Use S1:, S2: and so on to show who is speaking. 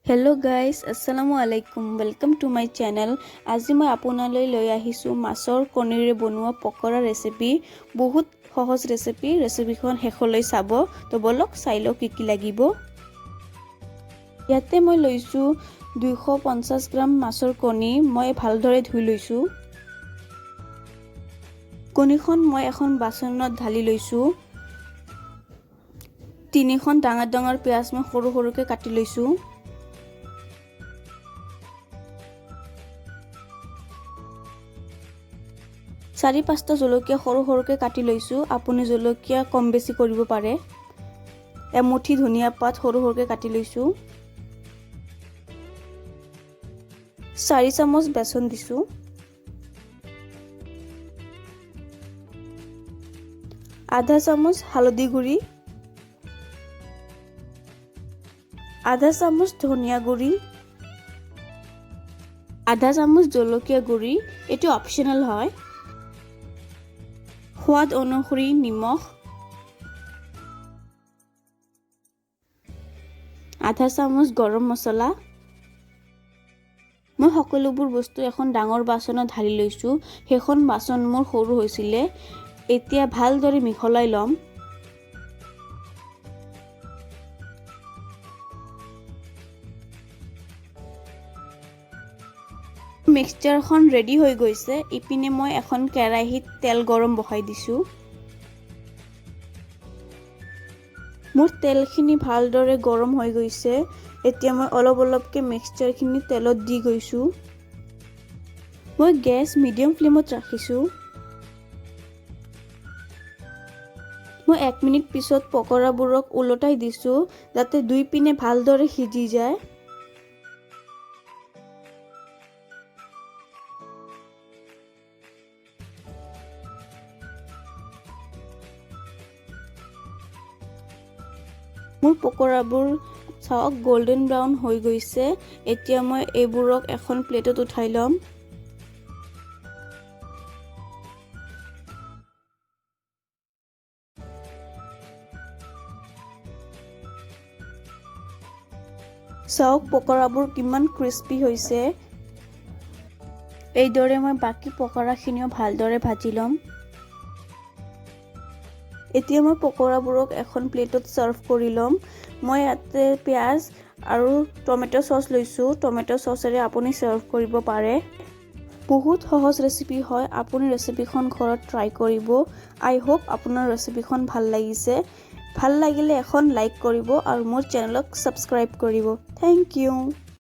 S1: Hello guys, Assalamualaikum. Welcome to my channel. আজি মই আপোনালৈ লৈ আহিছো মাছৰ কণীৰে বনোৱা পকৰা ৰেচিপি। বহুত সহজ ৰেচিপিখন শেষলৈ চাব। তো বলক চাই লও কি লাগিব। ইয়াতে মই লৈছো 250 গ্ৰাম মাছৰ কণী। মই ভালদৰে ধুই লৈছো। কণীখন মই এখন বাচনত ঢালি লৈছো। 3খন ডাঙৰ পিয়াজ মই সৰুকে কাটি লৈছো। 4-5টা জলকীয়া সৰুকে কাটি লৈছো। আপুনি জলকীয়া কম বেছি কৰিব পাৰে। এমুঠি ধনিয়া পাত সৰুকে কাটি লৈছো। 4 চামুচ বেসন দিছো। আধা চামুচ হালধি গুড়ি, আধা চামুচ ধনিয়া গুড়ি, আধা চামুচ জলকীয়া গুড়ি, এটো অপশনাল হয়। সোৱাদ অনুসৰি নিমখ, আধা চামুচ গৰম মছলা। মই সকলোবোৰ বস্তু এখন ডাঙৰ বাচনত ঢালি লৈছো। সেইখন বাচন মোৰ সৰু হৈছিলে। এতিয়া ভালদৰে মিহলাই লম। মিক্সচাৰখন ৰেডি হৈ গৈছে। ইপিনে মই এখন কেৰাহীত তেল গৰম বহাই দিছো। মোৰ তেলখিনি ভালদৰে গৰম হৈ গৈছে। এতিয়া মই অলপকে মিক্সচাৰখিনি তেলত দি গৈছো। মই গেছ মিডিয়াম ফ্লেমত ৰাখিছো। মই 1 মিনিট পিছত পকৰাবোৰক উলটাই দিছো যাতে দুই পিনে ভালদৰে সিজি যায়। মোৰ পকৰাবোৰ চাওক গোল্ডেন ব্ৰাউন হৈ গৈছে। এতিয়া মই এইবোৰক এখন প্লেটত উঠাই লম। চাওক পকৰাবোৰ কিমান ক্ৰিস্পি হৈছে। এইদৰে মই বাকি পকৰাখিনিও ভালদৰে ভাজি লম। এতিয়া মই পকৰাবোৰক এখন প্লেটত সাৰ্ভ কৰি লম। মই ইয়াতে পিয়াজ আৰু টমেটো সস লৈছো। টমেটো সসেৰে আপুনি সাৰ্ভ কৰিব পাৰে। বহুত সহজ ৰেচিপি হয়। আপুনি ৰেচিপিখন ঘৰত ট্ৰাই কৰিব। আই হোপ আপোনাৰ ৰেচিপিখন ভাল লাগিছে। ভাল লাগিলে এখন লাইক কৰিব আৰু মোৰ চেনেলক সাবস্ক্ৰাইব কৰিব। Thank U.